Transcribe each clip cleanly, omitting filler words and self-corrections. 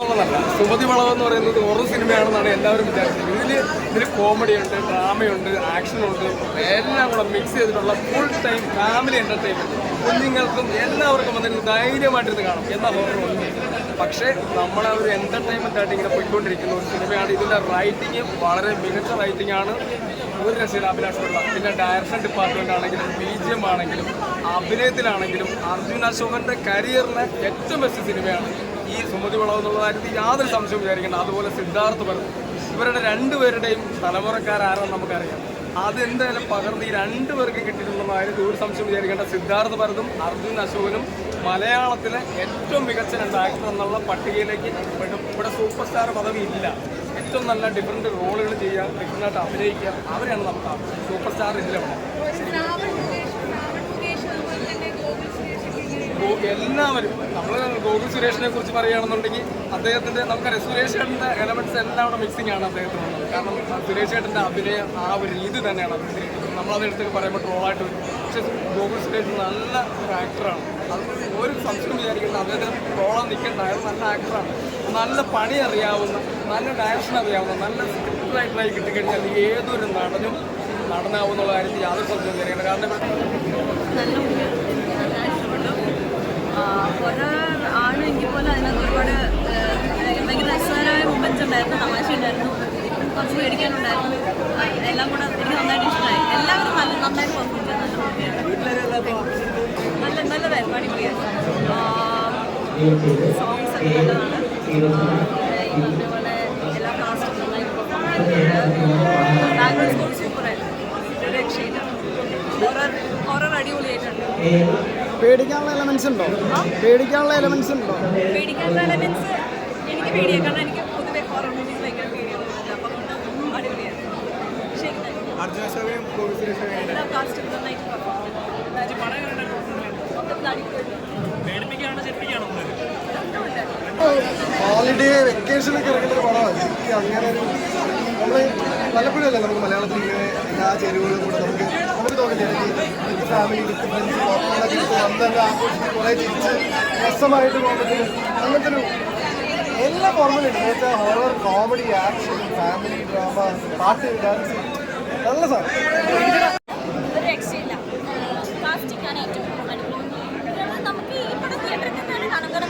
സുമതി വളവ് എന്ന് പറയുന്നത് ഓരോ സിനിമയാണെന്നാണ് എല്ലാവരും വിചാരിച്ചത്. ഇതിൽ കോമഡി ഉണ്ട്, ഡ്രാമയുണ്ട്, ആക്ഷനുണ്ട്, എല്ലാം കൂടെ മിക്സ് ചെയ്തിട്ടുള്ള ഫുൾ ടൈം ഫാമിലി എന്റർടൈൻമെന്റ്. കുഞ്ഞുങ്ങൾക്കും എല്ലാവർക്കും വന്നിരുന്ന് ധൈര്യമായിട്ടിരുന്ന് കാണും എന്ന ഹോറുണ്ട്. പക്ഷേ നമ്മളെ ഒരു എന്റർടൈൻമെന്റ് ആയിട്ട് ഇങ്ങനെ പോയിക്കൊണ്ടിരിക്കുന്ന ഒരു സിനിമയാണ്. ഇതിന്റെ റൈറ്റിംഗ് വളരെ മികച്ച റൈറ്റിംഗ് ആണ്. ഒരു രസീല അഭിലാഷമുള്ള, പിന്നെ ഡയറക്ഷൻ ഡിപ്പാർട്ട്മെന്റ് ആണെങ്കിലും BGM ആണെങ്കിലും അഭിനയത്തിലാണെങ്കിലും അർജുൻ അശോകന്റെ കരിയറിലെ ഏറ്റവും ബെസ്റ്റ് സിനിമയാണ് ഈ സുമതി വളവ് എന്നുള്ള കാര്യത്തിൽ യാതൊരു സംശയവും വിചാരിക്കേണ്ട. അതുപോലെ സിദ്ധാർത്ഥ് ഭരത്, ഇവരുടെ രണ്ടുപേരുടെയും തലമുറക്കാരാണെന്ന് നമുക്കറിയാം. അതെന്തായാലും പകർന്ന് ഈ രണ്ടുപേർക്ക് കിട്ടിയിട്ടുള്ള കാര്യത്തിൽ ഒരു സംശയം വിചാരിക്കേണ്ട. സിദ്ധാർത്ഥ് ഭരതും അർജുൻ അശോകനും മലയാളത്തിലെ ഏറ്റവും മികച്ച 2 ആക്ടർ എന്നുള്ള പട്ടികയിലേക്ക് ഇവിടെ സൂപ്പർ സ്റ്റാർ പദവി ഇല്ല. ഏറ്റവും നല്ല ഡിഫറെൻറ്റ് റോളുകൾ ചെയ്യുക, ഡിഫറൻ്റായിട്ട് അഭിനയിക്കുക, അവരെയാണ് നമുക്ക് സൂപ്പർ സ്റ്റാർ ഇല്ല. എല്ലാവരും നമ്മൾ ഗോകുൽ സുരേഷിനെ കുറിച്ച് പറയുകയാണെന്നുണ്ടെങ്കിൽ അദ്ദേഹത്തിൻ്റെ നമുക്കറിയാം സുരേഷ് ചേട്ടൻ്റെ എലമെൻറ്റ്സ് എല്ലാം അവിടെ മിക്സിംഗ് ആണ് അദ്ദേഹത്തിനുള്ളത്. കാരണം സുരേഷ് ചേട്ടൻ്റെ അഭിനയം ആ ഒരു രീതി തന്നെയാണ് അദ്ദേഹത്തിന്. നമ്മളതെടുത്ത് പറയുമ്പോൾ ട്രോളായിട്ട് വരും. പക്ഷേ ഗോകുൽ സുരേഷ് നല്ല ഒരു ആക്ടറാണ്. അത് ഒരു സംശയം വിചാരിക്കേണ്ട, അദ്ദേഹത്തിന് ട്രോളാൻ നിൽക്കേണ്ട. അയാൾ നല്ല ആക്ടറാണ്, നല്ല പണി അറിയാവുന്ന, നല്ല ഡയറക്ഷൻ അറിയാവുന്ന, നല്ല സ്ക്രിപ്റ്റ് റൈറ്ററായി കിട്ടിക്കഴിഞ്ഞാൽ ഏതൊരു നടനും നടനാവുന്നുള്ള കാര്യത്തിൽ യാതൊരു സംശയം വിചാരിക്കേണ്ട. കാരണം ആണ് എങ്കിൽ പോലും അതിനകത്ത് ഒരുപാട് ഭയങ്കര രസകരമായ മൊമെന്റ്സ് ഉണ്ടായിരുന്നു, തമാശ ഉണ്ടായിരുന്നു, കുറച്ച് പേടിക്കാനുണ്ടായിരുന്നു. എല്ലാം കൂടെ എനിക്ക് നന്നായിട്ട് ഇഷ്ടമായി. എല്ലാവരും നന്നായിട്ട് പെർഫോം ചെയ്ത് നല്ല മൂവിയാണ്. നല്ലതായിരുന്നു, അടിപൊളിയായിരുന്നു. സോങ്സ് ഒക്കെ നല്ലതാണ്. അതേപോലെ എല്ലാ കാസ്റ്റും നന്നായിട്ട് പെർഫോം ചെയ്തിട്ടുണ്ട്. ബാംഗ്ലൂർ സ്കൂൾ സൂപ്പറായിരുന്നു, ഒരു രക്ഷയില്ല. ഹൊറർ അടിപൊളിയായിട്ടുണ്ട്. പേടിക്കാനുള്ള എലമെന്റ്സ് ഉണ്ടോ? പേടിക്കാനുള്ള എലമെന്റ്സ് ഉണ്ടോ? പേടിക്കാനുള്ള എലമെന്റ്സ് എനിക്ക് പേടിയാണ്. കാരണം എനിക്ക് പൊതുവെ ഹൊറർ മൂവീസ് ഭയങ്കര പേടിയാണ്. അപ്പം അടിപൊളിയായിരുന്നു. ശരി, എല്ലാ കാസ്റ്റും നന്നായിട്ട് പെർഫോം ഹോളിഡേ വെക്കേഷനൊക്കെ ഇറങ്ങുന്ന ഒരു പടമാണ്. അങ്ങനെ ഒരു നമ്മൾ പലപ്പോഴല്ലേ നമുക്ക് മലയാളത്തിൽ ഇങ്ങനെ എല്ലാ ചേരുവകളും കൂടെ നമുക്ക് തോന്നില്ല. വിത്ത് ഫാമിലി, വിത്ത് ഫ്രണ്ട്സ്, മക്കളൊക്കെ വന്നെല്ലാം ആഘോഷിച്ച് കുറേ ചിരിച്ച് രസമായിട്ട് പോകാൻ പറ്റും. അങ്ങനത്തെ ഒരു എല്ലാ ഫോർമുലയും എന്ന് വെച്ചാൽ horror, comedy, action, family, drama, പാട്ട്, ഡാൻസ്, നല്ല സാധനം.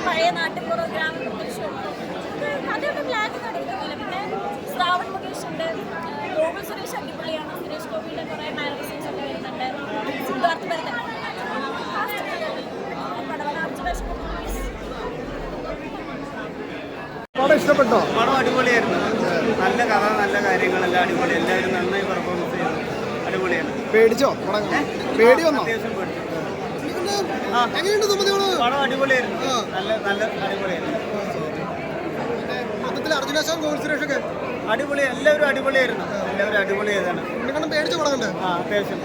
പഴയ നാട്ടിൻപുറം ഗ്രാമപ്രദേശം കഥയുടെ ബ്ലാക്ക് നടക്കുന്നില്ല. പിന്നെ ശ്രാവൺ മുകേഷ് ഉണ്ട്, ഗോകുൽ സുരേഷ് അടിപൊളിയാണ്, സുരേഷ് ഗോപിയുടെ കുറേ മാഗസീൻസ് ഒക്കെ വരുന്നുണ്ട്, സിദ്ധാർത്ഥ് ഭരതൻ, പടം ഇഷ്ടപ്പെട്ടോ? പടം അടിപൊളിയായിരുന്നു. നല്ല കഥ, നല്ല കാര്യങ്ങളെല്ലാം അടിപൊളി. എല്ലാവരും നന്നായി പെർഫോമൻസ് ചെയ്തു. അടിപൊളിയാണ്. പേടിച്ചോ? പടം പേടി വന്നോ? അത്യാവശ്യം പേടിച്ചു. എങ്ങനെയുണ്ട് സുമതി വളവ്? പടം അടിപൊളിയായിരുന്നു. നല്ല അടിപൊളിയായിരുന്നു. മൊത്തത്തിൽ അർജുൻ അശോകൻ, ഗോകുൽ സുരേഷ് ഒക്കെ അടിപൊളി. എല്ലാവരും അടിപൊളിയായിരുന്നു. എല്ലാവരും അടിപൊളി ചെയ്താണ്. പേടിച്ച പടം കണ്ടേ? അത്യാവശ്യം